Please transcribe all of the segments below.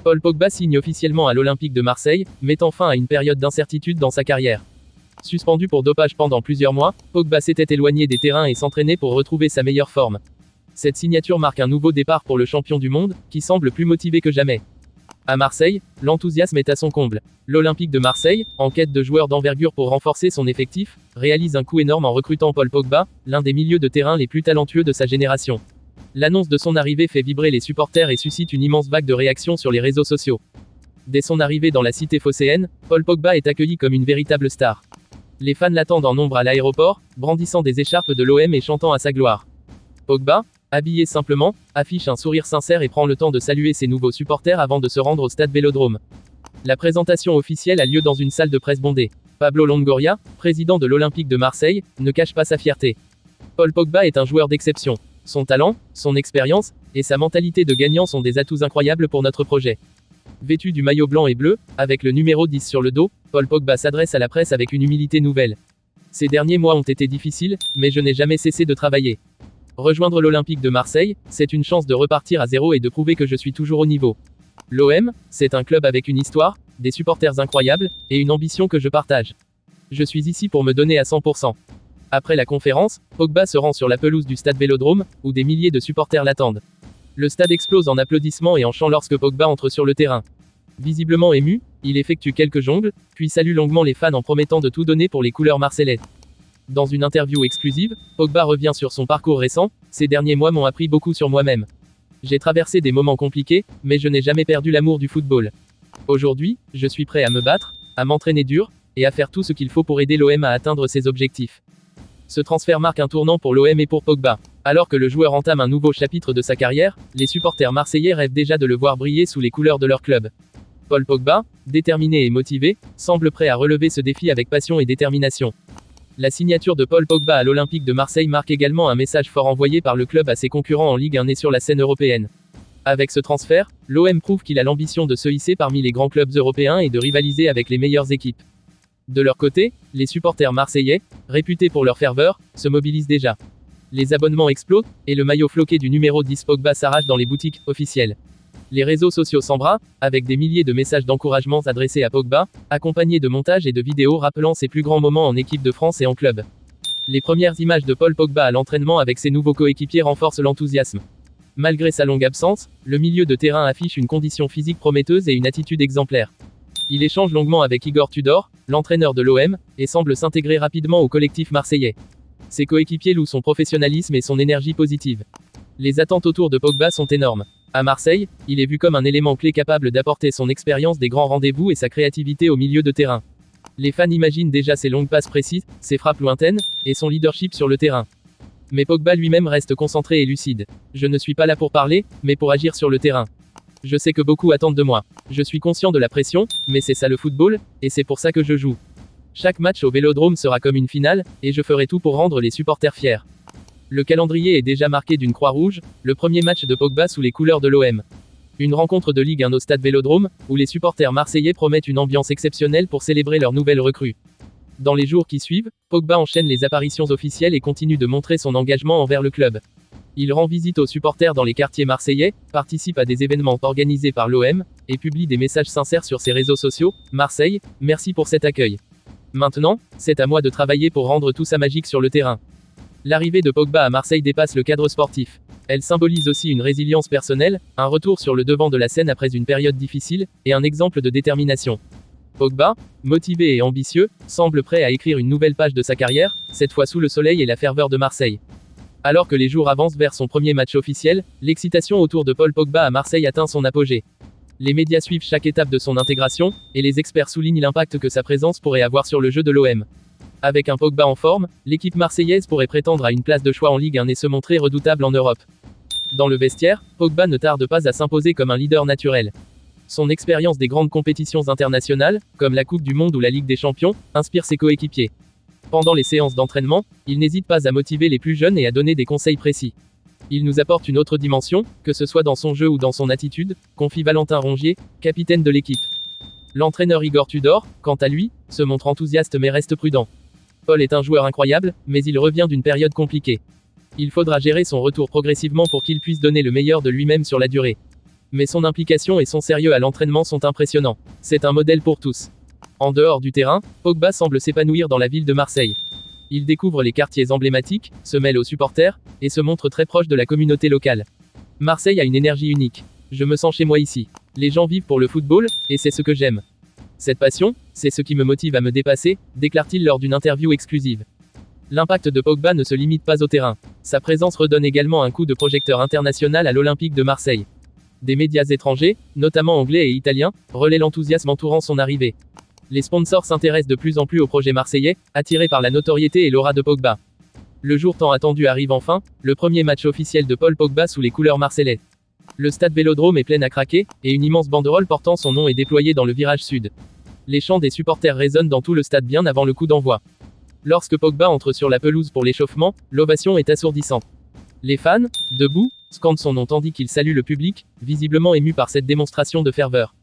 Paul Pogba signe officiellement à l'Olympique de Marseille, mettant fin à une période d'incertitude dans sa carrière. Suspendu pour dopage pendant plusieurs mois, Pogba s'était éloigné des terrains et s'entraînait pour retrouver sa meilleure forme. Cette signature marque un nouveau départ pour le champion du monde, qui semble plus motivé que jamais. À Marseille, l'enthousiasme est à son comble. L'Olympique de Marseille, en quête de joueurs d'envergure pour renforcer son effectif, réalise un coup énorme en recrutant Paul Pogba, l'un des milieux de terrain les plus talentueux de sa génération. L'annonce de son arrivée fait vibrer les supporters et suscite une immense vague de réactions sur les réseaux sociaux. Dès son arrivée dans la cité phocéenne, Paul Pogba est accueilli comme une véritable star. Les fans l'attendent en nombre à l'aéroport, brandissant des écharpes de l'OM et chantant à sa gloire. Pogba, habillé simplement, affiche un sourire sincère et prend le temps de saluer ses nouveaux supporters avant de se rendre au stade Vélodrome. La présentation officielle a lieu dans une salle de presse bondée. Pablo Longoria, président de l'Olympique de Marseille, ne cache pas sa fierté. Paul Pogba est un joueur d'exception. Son talent, son expérience, et sa mentalité de gagnant sont des atouts incroyables pour notre projet. Vêtu du maillot blanc et bleu, avec le numéro 10 sur le dos, Paul Pogba s'adresse à la presse avec une humilité nouvelle. Ces derniers mois ont été difficiles, mais je n'ai jamais cessé de travailler. Rejoindre l'Olympique de Marseille, c'est une chance de repartir à zéro et de prouver que je suis toujours au niveau. L'OM, c'est un club avec une histoire, des supporters incroyables, et une ambition que je partage. Je suis ici pour me donner à 100%. Après la conférence, Pogba se rend sur la pelouse du stade Vélodrome, où des milliers de supporters l'attendent. Le stade explose en applaudissements et en chants lorsque Pogba entre sur le terrain. Visiblement ému, il effectue quelques jongles, puis salue longuement les fans en promettant de tout donner pour les couleurs marseillaises. Dans une interview exclusive, Pogba revient sur son parcours récent. Ces derniers mois m'ont appris beaucoup sur moi-même. J'ai traversé des moments compliqués, mais je n'ai jamais perdu l'amour du football. Aujourd'hui, je suis prêt à me battre, à m'entraîner dur, et à faire tout ce qu'il faut pour aider l'OM à atteindre ses objectifs. Ce transfert marque un tournant pour l'OM et pour Pogba. Alors que le joueur entame un nouveau chapitre de sa carrière, les supporters marseillais rêvent déjà de le voir briller sous les couleurs de leur club. Paul Pogba, déterminé et motivé, semble prêt à relever ce défi avec passion et détermination. La signature de Paul Pogba à l'Olympique de Marseille marque également un message fort envoyé par le club à ses concurrents en Ligue 1 et sur la scène européenne. Avec ce transfert, l'OM prouve qu'il a l'ambition de se hisser parmi les grands clubs européens et de rivaliser avec les meilleures équipes. De leur côté, les supporters marseillais, réputés pour leur ferveur, se mobilisent déjà. Les abonnements explosent, et le maillot floqué du numéro 10 Pogba s'arrache dans les boutiques officielles. Les réseaux sociaux s'embrasent, avec des milliers de messages d'encouragement adressés à Pogba, accompagnés de montages et de vidéos rappelant ses plus grands moments en équipe de France et en club. Les premières images de Paul Pogba à l'entraînement avec ses nouveaux coéquipiers renforcent l'enthousiasme. Malgré sa longue absence, le milieu de terrain affiche une condition physique prometteuse et une attitude exemplaire. Il échange longuement avec Igor Tudor, l'entraîneur de l'OM, et semble s'intégrer rapidement au collectif marseillais. Ses coéquipiers louent son professionnalisme et son énergie positive. Les attentes autour de Pogba sont énormes. À Marseille, il est vu comme un élément clé capable d'apporter son expérience des grands rendez-vous et sa créativité au milieu de terrain. Les fans imaginent déjà ses longues passes précises, ses frappes lointaines, et son leadership sur le terrain. Mais Pogba lui-même reste concentré et lucide. Je ne suis pas là pour parler, mais pour agir sur le terrain. Je sais que beaucoup attendent de moi. Je suis conscient de la pression, mais c'est ça le football, et c'est pour ça que je joue. Chaque match au Vélodrome sera comme une finale, et je ferai tout pour rendre les supporters fiers. Le calendrier est déjà marqué d'une croix rouge, le premier match de Pogba sous les couleurs de l'OM. Une rencontre de Ligue 1 au stade Vélodrome, où les supporters marseillais promettent une ambiance exceptionnelle pour célébrer leur nouvelle recrue. Dans les jours qui suivent, Pogba enchaîne les apparitions officielles et continue de montrer son engagement envers le club. Il rend visite aux supporters dans les quartiers marseillais, participe à des événements organisés par l'OM, et publie des messages sincères sur ses réseaux sociaux. Marseille, merci pour cet accueil. Maintenant, c'est à moi de travailler pour rendre tout ça magique sur le terrain. L'arrivée de Pogba à Marseille dépasse le cadre sportif. Elle symbolise aussi une résilience personnelle, un retour sur le devant de la scène après une période difficile, et un exemple de détermination. Pogba, motivé et ambitieux, semble prêt à écrire une nouvelle page de sa carrière, cette fois sous le soleil et la ferveur de Marseille. Alors que les jours avancent vers son premier match officiel, l'excitation autour de Paul Pogba à Marseille atteint son apogée. Les médias suivent chaque étape de son intégration, et les experts soulignent l'impact que sa présence pourrait avoir sur le jeu de l'OM. Avec un Pogba en forme, l'équipe marseillaise pourrait prétendre à une place de choix en Ligue 1 et se montrer redoutable en Europe. Dans le vestiaire, Pogba ne tarde pas à s'imposer comme un leader naturel. Son expérience des grandes compétitions internationales, comme la Coupe du Monde ou la Ligue des Champions, inspire ses coéquipiers. Pendant les séances d'entraînement, il n'hésite pas à motiver les plus jeunes et à donner des conseils précis. Il nous apporte une autre dimension, que ce soit dans son jeu ou dans son attitude, confie Valentin Rongier, capitaine de l'équipe. L'entraîneur Igor Tudor, quant à lui, se montre enthousiaste mais reste prudent. Paul est un joueur incroyable, mais il revient d'une période compliquée. Il faudra gérer son retour progressivement pour qu'il puisse donner le meilleur de lui-même sur la durée. Mais son implication et son sérieux à l'entraînement sont impressionnants. C'est un modèle pour tous. En dehors du terrain, Pogba semble s'épanouir dans la ville de Marseille. Il découvre les quartiers emblématiques, se mêle aux supporters, et se montre très proche de la communauté locale. Marseille a une énergie unique. Je me sens chez moi ici. Les gens vivent pour le football, et c'est ce que j'aime. Cette passion, c'est ce qui me motive à me dépasser, déclare-t-il lors d'une interview exclusive. L'impact de Pogba ne se limite pas au terrain. Sa présence redonne également un coup de projecteur international à l'Olympique de Marseille. Des médias étrangers, notamment anglais et italiens, relaient l'enthousiasme entourant son arrivée. Les sponsors s'intéressent de plus en plus au projet marseillais, attirés par la notoriété et l'aura de Pogba. Le jour tant attendu arrive enfin, le premier match officiel de Paul Pogba sous les couleurs marseillaises. Le stade Vélodrome est plein à craquer, et une immense banderole portant son nom est déployée dans le virage sud. Les chants des supporters résonnent dans tout le stade bien avant le coup d'envoi. Lorsque Pogba entre sur la pelouse pour l'échauffement, l'ovation est assourdissante. Les fans, debout, scandent son nom tandis qu'il salue le public, visiblement ému par cette démonstration de ferveur.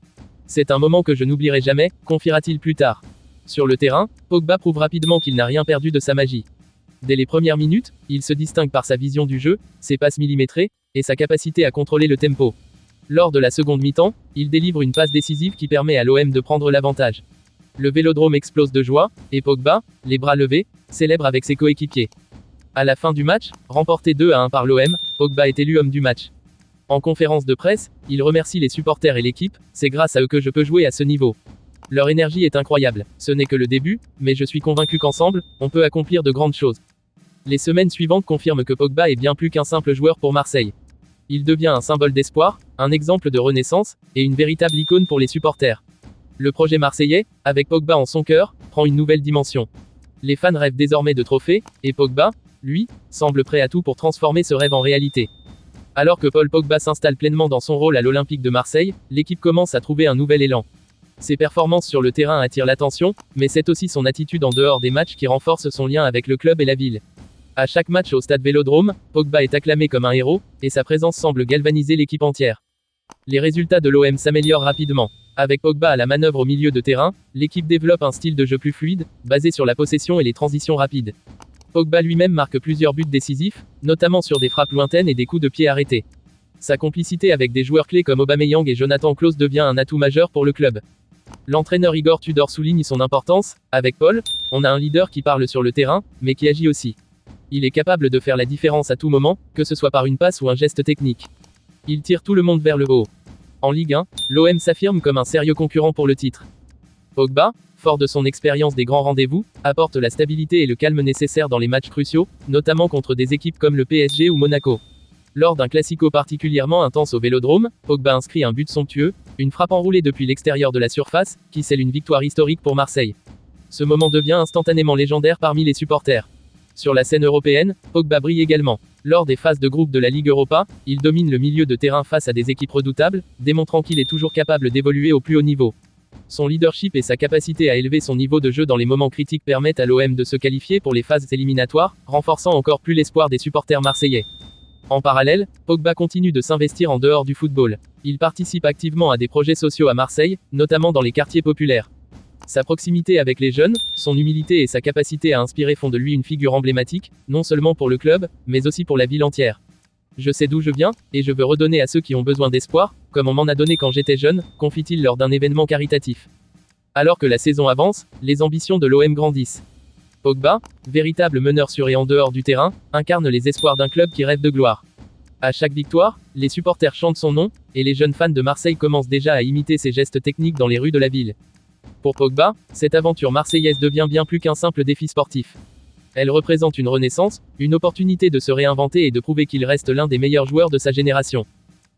C'est un moment que je n'oublierai jamais, confiera-t-il plus tard. Sur le terrain, Pogba prouve rapidement qu'il n'a rien perdu de sa magie. Dès les premières minutes, il se distingue par sa vision du jeu, ses passes millimétrées, et sa capacité à contrôler le tempo. Lors de la seconde mi-temps, il délivre une passe décisive qui permet à l'OM de prendre l'avantage. Le Vélodrome explose de joie, et Pogba, les bras levés, célèbre avec ses coéquipiers. À la fin du match, remporté 2-1 par l'OM, Pogba est élu homme du match. En conférence de presse, il remercie les supporters et l'équipe, c'est grâce à eux que je peux jouer à ce niveau. Leur énergie est incroyable, ce n'est que le début, mais je suis convaincu qu'ensemble, on peut accomplir de grandes choses. Les semaines suivantes confirment que Pogba est bien plus qu'un simple joueur pour Marseille. Il devient un symbole d'espoir, un exemple de renaissance, et une véritable icône pour les supporters. Le projet marseillais, avec Pogba en son cœur, prend une nouvelle dimension. Les fans rêvent désormais de trophées, et Pogba, lui, semble prêt à tout pour transformer ce rêve en réalité. Alors que Paul Pogba s'installe pleinement dans son rôle à l'Olympique de Marseille, l'équipe commence à trouver un nouvel élan. Ses performances sur le terrain attirent l'attention, mais c'est aussi son attitude en dehors des matchs qui renforce son lien avec le club et la ville. À chaque match au stade Vélodrome, Pogba est acclamé comme un héros, et sa présence semble galvaniser l'équipe entière. Les résultats de l'OM s'améliorent rapidement. Avec Pogba à la manœuvre au milieu de terrain, l'équipe développe un style de jeu plus fluide, basé sur la possession et les transitions rapides. Pogba lui-même marque plusieurs buts décisifs, notamment sur des frappes lointaines et des coups de pied arrêtés. Sa complicité avec des joueurs clés comme Aubameyang et Jonathan Klaus devient un atout majeur pour le club. L'entraîneur Igor Tudor souligne son importance. Avec Paul, on a un leader qui parle sur le terrain, mais qui agit aussi. Il est capable de faire la différence à tout moment, que ce soit par une passe ou un geste technique. Il tire tout le monde vers le haut. En Ligue 1, l'OM s'affirme comme un sérieux concurrent pour le titre. Pogba, fort de son expérience des grands rendez-vous, apporte la stabilité et le calme nécessaires dans les matchs cruciaux, notamment contre des équipes comme le PSG ou Monaco. Lors d'un classico particulièrement intense au Vélodrome, Pogba inscrit un but somptueux, une frappe enroulée depuis l'extérieur de la surface, qui scelle une victoire historique pour Marseille. Ce moment devient instantanément légendaire parmi les supporters. Sur la scène européenne, Pogba brille également. Lors des phases de groupe de la Ligue Europa, il domine le milieu de terrain face à des équipes redoutables, démontrant qu'il est toujours capable d'évoluer au plus haut niveau. Son leadership et sa capacité à élever son niveau de jeu dans les moments critiques permettent à l'OM de se qualifier pour les phases éliminatoires, renforçant encore plus l'espoir des supporters marseillais. En parallèle, Pogba continue de s'investir en dehors du football. Il participe activement à des projets sociaux à Marseille, notamment dans les quartiers populaires. Sa proximité avec les jeunes, son humilité et sa capacité à inspirer font de lui une figure emblématique, non seulement pour le club, mais aussi pour la ville entière. Je sais d'où je viens, et je veux redonner à ceux qui ont besoin d'espoir, comme on m'en a donné quand j'étais jeune, confie-t-il lors d'un événement caritatif. Alors que la saison avance, les ambitions de l'OM grandissent. Pogba, véritable meneur sur et en dehors du terrain, incarne les espoirs d'un club qui rêve de gloire. À chaque victoire, les supporters chantent son nom, et les jeunes fans de Marseille commencent déjà à imiter ses gestes techniques dans les rues de la ville. Pour Pogba, cette aventure marseillaise devient bien plus qu'un simple défi sportif. Elle représente une renaissance, une opportunité de se réinventer et de prouver qu'il reste l'un des meilleurs joueurs de sa génération.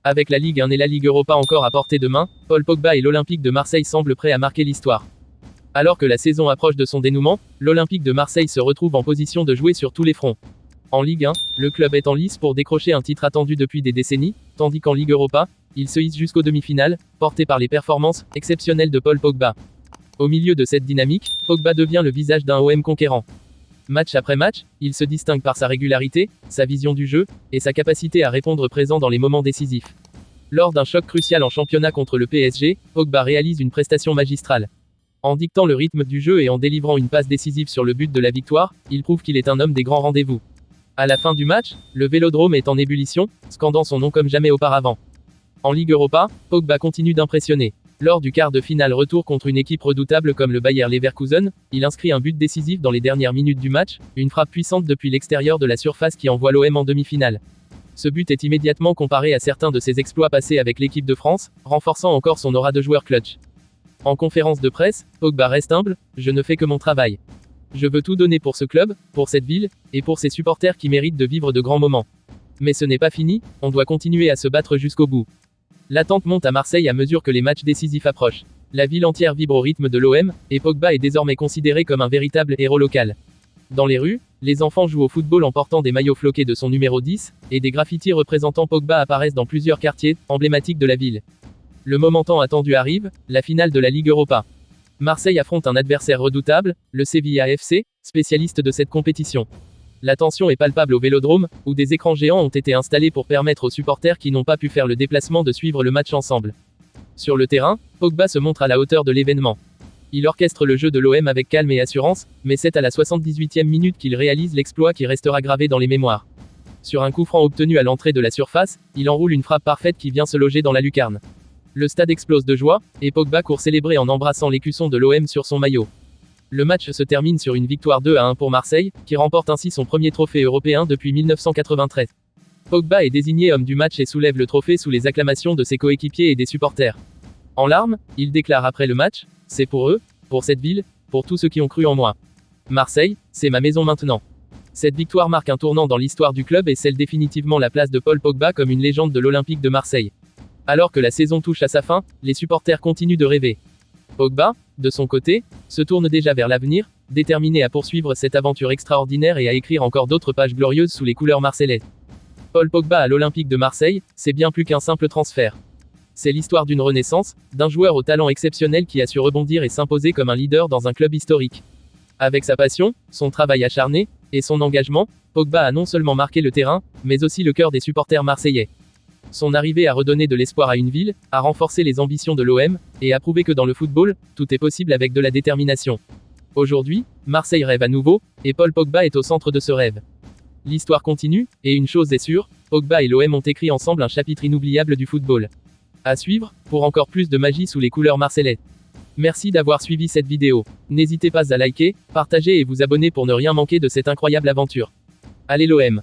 Avec la Ligue 1 et la Ligue Europa encore à portée de main, Paul Pogba et l'Olympique de Marseille semblent prêts à marquer l'histoire. Alors que la saison approche de son dénouement, l'Olympique de Marseille se retrouve en position de jouer sur tous les fronts. En Ligue 1, le club est en lice pour décrocher un titre attendu depuis des décennies, tandis qu'en Ligue Europa, il se hisse jusqu'aux demi-finales, porté par les performances exceptionnelles de Paul Pogba. Au milieu de cette dynamique, Pogba devient le visage d'un OM conquérant. Match après match, il se distingue par sa régularité, sa vision du jeu, et sa capacité à répondre présent dans les moments décisifs. Lors d'un choc crucial en championnat contre le PSG, Pogba réalise une prestation magistrale. En dictant le rythme du jeu et en délivrant une passe décisive sur le but de la victoire, il prouve qu'il est un homme des grands rendez-vous. À la fin du match, le Vélodrome est en ébullition, scandant son nom comme jamais auparavant. En Ligue Europa, Pogba continue d'impressionner. Lors du quart de finale retour contre une équipe redoutable comme le Bayer Leverkusen, il inscrit un but décisif dans les dernières minutes du match, une frappe puissante depuis l'extérieur de la surface qui envoie l'OM en demi-finale. Ce but est immédiatement comparé à certains de ses exploits passés avec l'équipe de France, renforçant encore son aura de joueur clutch. En conférence de presse, Pogba reste humble, « Je ne fais que mon travail. Je veux tout donner pour ce club, pour cette ville, et pour ses supporters qui méritent de vivre de grands moments. Mais ce n'est pas fini, on doit continuer à se battre jusqu'au bout. » L'attente monte à Marseille à mesure que les matchs décisifs approchent. La ville entière vibre au rythme de l'OM, et Pogba est désormais considéré comme un véritable héros local. Dans les rues, les enfants jouent au football en portant des maillots floqués de son numéro 10, et des graffitis représentant Pogba apparaissent dans plusieurs quartiers, emblématiques de la ville. Le moment tant attendu arrive, la finale de la Ligue Europa. Marseille affronte un adversaire redoutable, le Sevilla FC, spécialiste de cette compétition. La tension est palpable au Vélodrome, où des écrans géants ont été installés pour permettre aux supporters qui n'ont pas pu faire le déplacement de suivre le match ensemble. Sur le terrain, Pogba se montre à la hauteur de l'événement. Il orchestre le jeu de l'OM avec calme et assurance, mais c'est à la 78e minute qu'il réalise l'exploit qui restera gravé dans les mémoires. Sur un coup franc obtenu à l'entrée de la surface, il enroule une frappe parfaite qui vient se loger dans la lucarne. Le stade explose de joie, et Pogba court célébrer en embrassant l'écusson de l'OM sur son maillot. Le match se termine sur une victoire 2-1 pour Marseille, qui remporte ainsi son premier trophée européen depuis 1993. Pogba est désigné homme du match et soulève le trophée sous les acclamations de ses coéquipiers et des supporters. En larmes, il déclare après le match, « C'est pour eux, pour cette ville, pour tous ceux qui ont cru en moi. Marseille, c'est ma maison maintenant. » Cette victoire marque un tournant dans l'histoire du club et scelle définitivement la place de Paul Pogba comme une légende de l'Olympique de Marseille. Alors que la saison touche à sa fin, les supporters continuent de rêver. Pogba, de son côté, se tourne déjà vers l'avenir, déterminé à poursuivre cette aventure extraordinaire et à écrire encore d'autres pages glorieuses sous les couleurs marseillaises. Paul Pogba à l'Olympique de Marseille, c'est bien plus qu'un simple transfert. C'est l'histoire d'une renaissance, d'un joueur au talent exceptionnel qui a su rebondir et s'imposer comme un leader dans un club historique. Avec sa passion, son travail acharné, et son engagement, Pogba a non seulement marqué le terrain, mais aussi le cœur des supporters marseillais. Son arrivée a redonné de l'espoir à une ville, a renforcé les ambitions de l'OM, et a prouvé que dans le football, tout est possible avec de la détermination. Aujourd'hui, Marseille rêve à nouveau, et Paul Pogba est au centre de ce rêve. L'histoire continue, et une chose est sûre, Pogba et l'OM ont écrit ensemble un chapitre inoubliable du football. À suivre, pour encore plus de magie sous les couleurs marseillaises. Merci d'avoir suivi cette vidéo. N'hésitez pas à liker, partager et vous abonner pour ne rien manquer de cette incroyable aventure. Allez l'OM!